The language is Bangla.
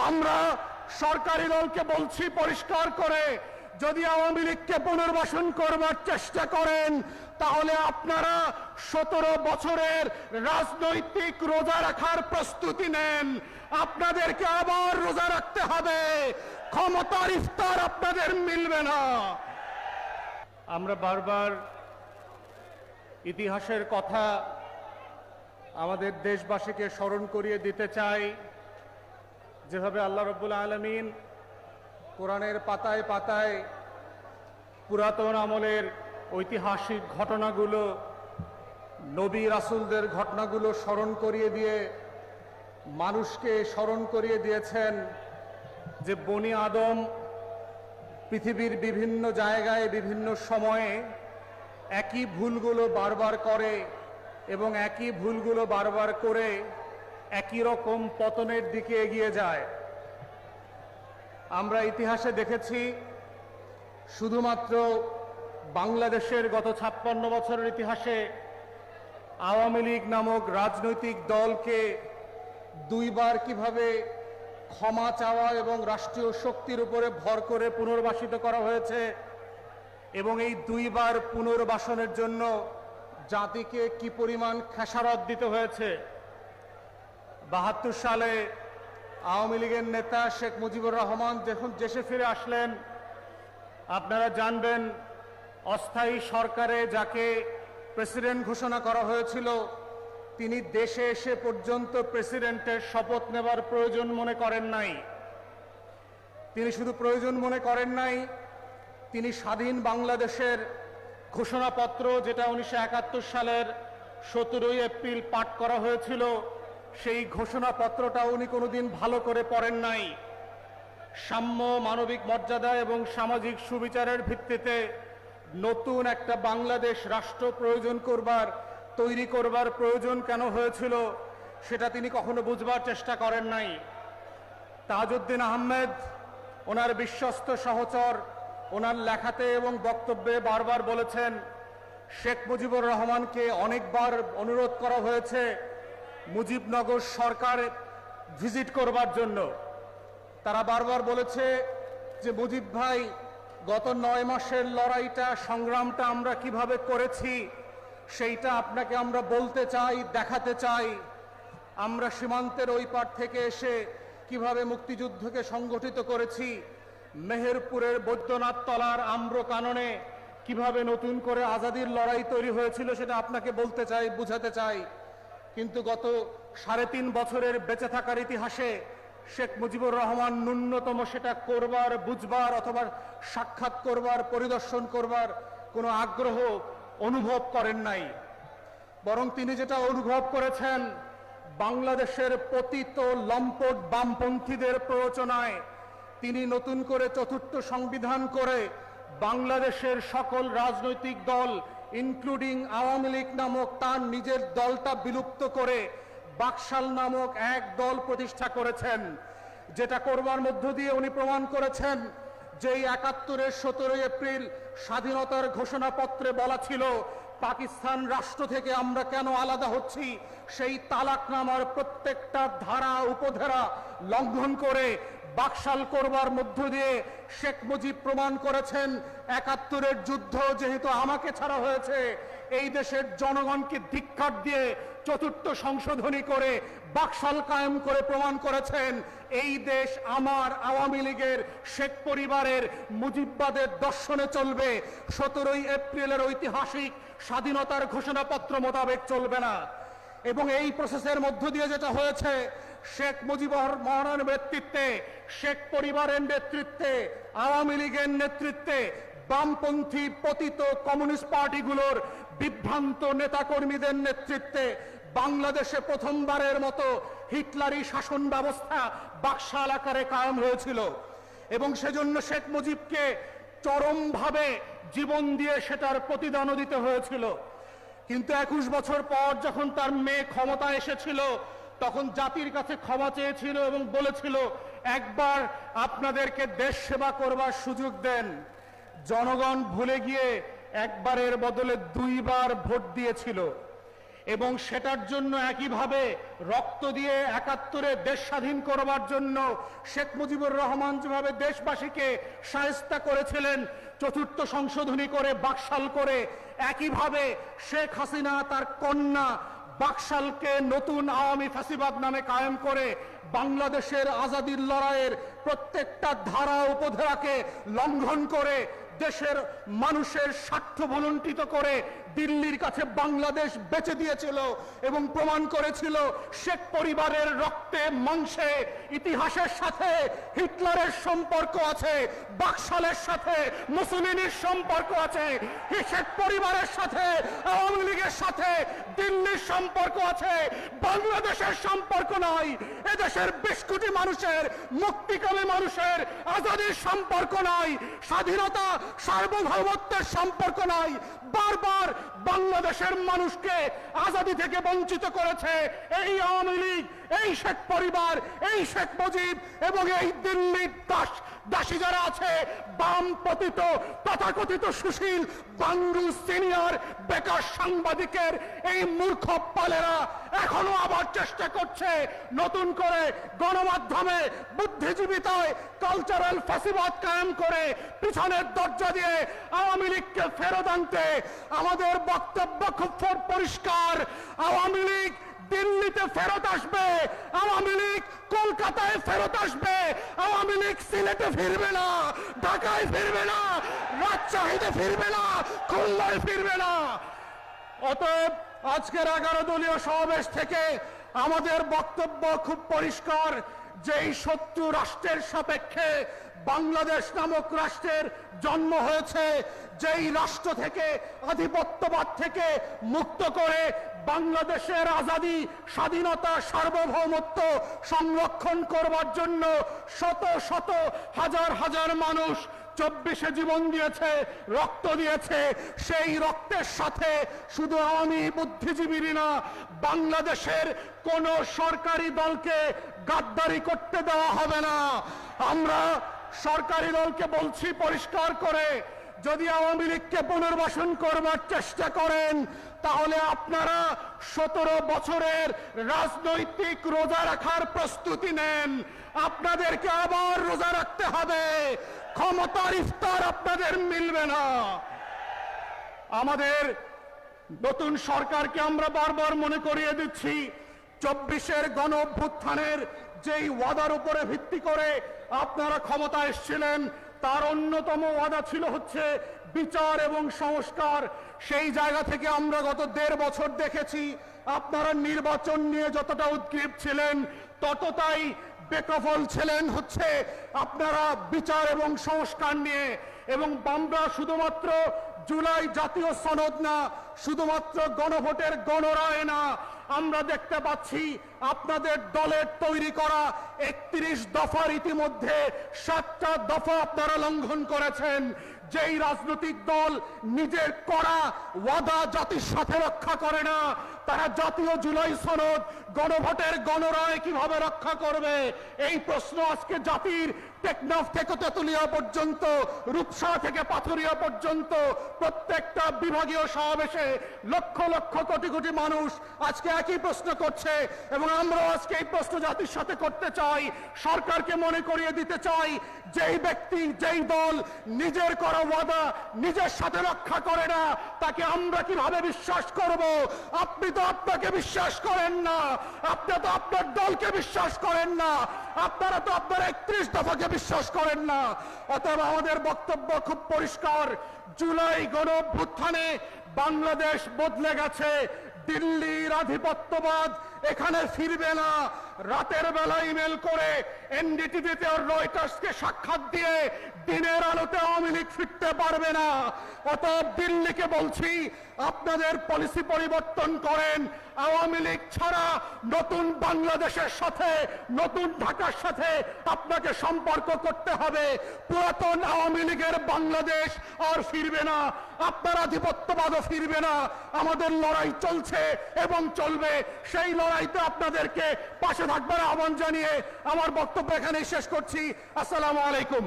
আমরা সরকারি দলকে বলছি পরিষ্কার করে, যদি আওয়ামী লীগকে পুনর্বাসন করবার চেষ্টা করেন তাহলে আপনারা 17 বছরের রাজনৈতিক রোজা রাখার প্রস্তুতি নেন। আপনাদেরকে আবার রোজা রাখতে হবে, ক্ষমতার ইফতার আপনাদের মিলবে না। আমরা বারবার ইতিহাসের কথা আমাদের দেশবাসীকে স্মরণ করিয়ে দিতে চাই। যেভাবে আল্লাহ রাব্বুল আলামিন কোরআনের পাতায় পাতায় পুরাতন আমলের ঐতিহাসিক ঘটনাগুলো, নবী রাসূলদের ঘটনাগুলো স্মরণ করিয়ে দিয়ে মানুষকে স্মরণ করিয়ে দিয়েছেন যে বনি আদম পৃথিবীর বিভিন্ন জায়গায় বিভিন্ন সময়ে একই ভুলগুলো বারবার করে এবং একই ভুলগুলো বারবার করে একই রকম পতনের দিকে এগিয়ে যায়। আমরা ইতিহাসে দেখেছি শুধুমাত্র বাংলাদেশের গত 56 বছরের ইতিহাসে আওয়ামী লীগ নামক রাজনৈতিক দলকে দুইবার কিভাবে ক্ষমা চাওয়া এবং রাষ্ট্রীয় শক্তির উপরে ভর করে পুনর্বাসিত করা হয়েছে এবং এই দুইবার পুনর্বাসনের জন্য জাতিকে কি পরিমাণ খেসারত দিতে হয়েছে। 72 সালে আওয়ামী লীগের নেতা শেখ মুজিবুর রহমান যখন দেশে ফিরে আসলেন, আপনারা জানবেন অস্থায়ী সরকারে যাকে প্রেসিডেন্ট ঘোষণা করা হয়েছিল তিনি দেশে এসে পর্যন্ত প্রেসিডেন্টের শপথ নেবার প্রয়োজন মনে করেন নাই। তিনি শুধু প্রয়োজন মনে করেন নাই, তিনি স্বাধীন বাংলাদেশের ঘোষণাপত্র যেটা 1971 সালের 17 এপ্রিল পাঠ করা হয়েছিল সেই ঘোষণাপত্রটা উনি কোনোদিন ভালো করে পড়েন নাই। সাম্য, মানবিক মর্যাদা এবং সামাজিক সুবিচারের ভিত্তিতে নতুন একটা বাংলাদেশ রাষ্ট্র তৈরি করবার প্রয়োজন কেন হয়েছিল সেটা তিনি কখনো বুঝবার চেষ্টা করেন নাই। তাজউদ্দিন আহমেদ ওনার বিশ্বস্ত সহচর ওনার লেখাতে এবং বক্তব্যে বারবার বলেছেন শেখ মুজিবুর রহমানকে অনেকবার অনুরোধ করা হয়েছে মুজিবনগর সরকার ভিজিট করবার জন্য। তারা বারবার বলেছে যে মুজিব ভাই, গত 9 মাসের লড়াইটা, সংগ্রামটা আমরা কিভাবে করেছি সেইটা আপনাকে আমরা বলতে চাই, দেখাতে চাই। আমরা সীমান্তের ওই পার থেকে এসে কিভাবে মুক্তিযুদ্ধকে সংগঠিত করেছি, মেহেরপুরের বৈদ্যনাথ তলার আম্র কাননে কিভাবে নতুন করে আজাদির লড়াই তৈরি হয়েছিল সেটা আপনাকে বলতে চাই, বুঝাতে চাই। কিন্তু গত 3.5 বছরের বেঁচে থাকার ইতিহাসে শেখ মুজিবুর রহমান ন্যূনতম সেটা করবার, বুঝবার অথবা সাক্ষাৎ করবার, পরিদর্শন করবার কোনো আগ্রহ অনুভব করেন নাই। বরং তিনি যেটা অনুভব করেছেন, বাংলাদেশের পতিত লম্পট বামপন্থীদের প্ররোচনায় তিনি নতুন করে 4th সংবিধান করে বাংলাদেশের সকল রাজনৈতিক দল ইনক্লুডিং আওয়ামী লীগ নামক তার নিজের দলটা বিলুপ্ত করে বাকশাল নামক এক দল প্রতিষ্ঠা করেছেন। যেটা করবার মধ্য দিয়ে উনি প্রমাণ করেছেন যে 71-এর 17 এপ্রিল স্বাধীনতার ঘোষণাপত্রে বলা ছিল পাকিস্তান রাষ্ট্র থেকে আমরা কেন আলাদা হচ্ছি, সেই তালাকনামার প্রত্যেকটা ধারা উপধারা লঙ্ঘন করে বাকশাল করবার মধ্য দিয়ে শেখ মুজিব প্রমাণ করেছেন 71-এর যুদ্ধ যেহেতু আমাকে ছাড়া হয়েছে, এই দেশের জনগণকে ধিক্কার দিয়ে 4th সংশোধনী করে বাকশাল কায়েম করে প্রমাণ করেছেন এই দেশ আমার, আওয়ামী লীগের, শেখ পরিবারের, মুজিববাদের দর্শনে চলবে, 17 এপ্রিলের ঐতিহাসিক স্বাধীনতার ঘোষণাপত্র মোতাবেক চলবে না। এবং এই প্রসেসের মধ্য দিয়ে যেটা হয়েছে, শেখ মুজিবুর রহমানের নেতৃত্বে, শেখ পরিবারের নেতৃত্বে, আওয়ামী লীগের নেতৃত্বে, বামপন্থী পতিত কমিউনিস্ট পার্টিগুলোর বিভ্রান্ত নেতাকর্মীদের নেতৃত্বে বাংলাদেশে প্রথমবারের মতো হিটলারি শাসন ব্যবস্থা বাকশাল আকারে কায়েম হয়েছিল। এবং সেজন্য শেখ মুজিবকে চরমভাবে জীবন দিয়ে সেটার প্রতিদানও দিতে হয়েছিল। কিন্তু 21 বছর পর যখন তার মেয়ে ক্ষমতায় এসেছিল তখন জাতির কাছে ক্ষমা চেয়েছিল এবং বলেছিল একবার আপনাদেরকে দেশ সেবা করবার সুযোগ দেন। জনগণ ভুলে গিয়ে একবারের বদলে 2 বার ভোট দিয়েছিল এবং সেটার জন্য একইভাবে রক্ত দিয়ে ৭১-এ দেশ স্বাধীন করবার জন্য শেখ মুজিবুর রহমান যেভাবে দেশবাসীকে শায়েস্তা করেছিলেন চতুর্থ সংশোধনী করে বাকশাল করে, একইভাবে শেখ হাসিনা তার কন্যা বাকশালকে নতুন আওয়ামী ফ্যাসিবাদ নামে কায়েম করে বাংলাদেশের আজাদির লড়াইয়ের প্রত্যেকটা ধারা উপধারাকে লঙ্ঘন করে দেশের মানুষের স্বার্থ ভুলুণ্ঠিত করে দিল্লির কাছে বাংলাদেশ বেচে দিয়েছিল এবং প্রমাণ করেছিল শেখ পরিবারের রক্তে মাংসে ইতিহাসের সাথে হিটলারের সম্পর্ক আছে, বাকশালের সাথে মুসলিনের সম্পর্ক আছে, শেখ পরিবারের সাথে আওয়ামী লীগের সাথে দিল্লির সম্পর্ক আছে, বাংলাদেশের সম্পর্ক নয়। এদেশের ২০ কোটি মানুষের, মুক্তিকামী মানুষের আজাদির সম্পর্ক নয়, স্বাধীনতা সার্বভৌমত্বের সম্পর্ক নয়। বারবার বাংলাদেশের মানুষকে আজাদি থেকে বঞ্চিত করেছে এই আওয়ামী লীগ, এই শেখ পরিবার, এই শেখ মুজিব এবং এই দিল্লির দাসী যারা আছে, বাম পতিত তথাকথিত সুশীল বাঙ্গু সিনিয়র বেকার সাংবাদিকের এই মূর্খ পালেরা এখনো আবার চেষ্টা করছে নতুন করে গণমাধ্যমে বুদ্ধিজীবিতায় কালচারাল ফ্যাসিবাদ কায়েম করে পিছনের দরজা দিয়ে আওয়ামী লীগকে ফেরত আনতে। আমাদের বক্তব্য খুব পরিষ্কার, আওয়ামী লীগ দিল্লিতে ফেরত আসবে, আওয়ামী লীগ কলকাতায় ফেরত আসবে, আওয়ামী লীগ সিলেটে ফিরবে না, ঢাকায় ফিরবে না, রাজশাহীতে ফিরবে না, খুলনায় ফিরবে না। অতএব আজকের 11 দলীয় সমাবেশ থেকে আমাদের বক্তব্য খুব পরিষ্কার, যে এই শত্রু রাষ্ট্রের সাপেক্ষে বাংলাদেশ নামক রাষ্ট্রের জন্ম হয়েছে, যেই রাষ্ট্র থেকে আধিপত্যবাদ থেকে মুক্ত করে বাংলাদেশের আজাদি, স্বাধীনতা, সার্বভৌমত্ব সংরক্ষণ করবার জন্য শত শত হাজার হাজার মানুষ 24-এ জীবন দিয়েছে, রক্ত দিয়েছে। সেই রক্তের সাথে শুধু আওয়ামী বুদ্ধিজীবী না, বাংলাদেশের কোন সরকারি দলকে গাদ্দারি করতে দেওয়া হবে না। আমরা সরকারি দলকে বলছি পরিষ্কার করে, যদি আওয়ামী লীগকে পুনর্বাসন করবার চেষ্টা করেন তাহলে আপনারা 17 বছরের রাজনৈতিক রোজা রাখার প্রস্তুতি নেন। আপনাদেরকে আবার রোজা রাখতে হবে, ক্ষমতার ইফতার আপনাদের মিলবে না। আমাদের নতুন সরকারকে আমরা বারবার মনে করিয়ে দিচ্ছি, 24-এর গণ অভ্যুত্থানের যেই ওয়াদার উপরে ভিত্তি করে আপনারা ক্ষমতা এসেছিলেন, তার অন্যতম ওয়াদা ছিল হচ্ছে বিচার এবং সংস্কার। সেই জায়গা থেকে আমরা গত 1.5 বছর দেখেছি আপনারা নির্বাচন নিয়ে যতটা উদ্গ্রীব ছিলেন ততটাই বেকফল ছিলেন হচ্ছে আপনারা বিচার এবং সংস্কার নিয়ে। এবং আমরা শুধুমাত্র জুলাই জাতীয় সনদ না, শুধুমাত্র গণভোটের গণরায় না, আমরা দেখতে পাচ্ছি আপনাদের দলের তৈরি করা 31 দফার ইতিমধ্যে 7টা দফা আপনারা লঙ্ঘন করেছেন। যেই রাজনৈতিক দল নিজের করা ওয়াদা জাতির সাথে রক্ষা করে না, তারা জাতীয় জুলাই সনদ, গণভোটের গণরায় কিভাবে রক্ষা করবে? এই প্রশ্ন আজকে জাতির টেকনাফ থেকে তেতুলিয়া পর্যন্ত, রূপসা থেকে পাথুরিয়া পর্যন্ত প্রত্যেকটা বিভাগীয় সমাবেশে লক্ষ লক্ষ কোটি কোটি মানুষ আজকে একই প্রশ্ন করছে। এবং আমরাও আজকে এই প্রশ্ন জাতির সাথে করতে চাই, সরকারকে মনে করিয়ে দিতে চাই, যেই ব্যক্তি, যেই দল নিজের করা ওয়াদা নিজের সাথে রক্ষা করে না, তাকে আমরা কিভাবে বিশ্বাস করব? আপনি তো আপনাকে বিশ্বাস করেন না, আপনি তো আপনার দলকে বিশ্বাস করেন না, আপনারা তো আপনার 31 দফাকে বিশ্বাস করেন না। অতএব আমাদের বক্তব্য খুব পরিষ্কার, জুলাই গণ অভ্যুত্থানে বাংলাদেশ বদলে গেছে, দিল্লির আধিপত্যবাদ এখানে ফিরবে না। রাতের বেলা ইমেল করে এনডিটিভিতে আর রয়টার্সকে সাক্ষাৎ দিয়ে দিনের আলোতে আওয়ামী লীগ ফিরতে পারবে না। অতএব দিল্লিকে বলছি, আপনাদের পলিসি পরিবর্তন করেন। আওয়ামী লীগ ছাড়া নতুন বাংলাদেশের সাথে, নতুন ঢাকার সাথে আপনাকে সম্পর্ক করতে হবে। পুরাতন আওয়ামী লীগের বাংলাদেশ আর ফিরবে না, আপনার আধিপত্যবাদও ফিরবে না। আমাদের লড়াই চলছে এবং চলবে, সেই লড়াইতে আপনাদেরকে পাশে থাকবার আহ্বান জানিয়ে আমার বক্তব্য এখানেই শেষ করছি। আসসালামু আলাইকুম।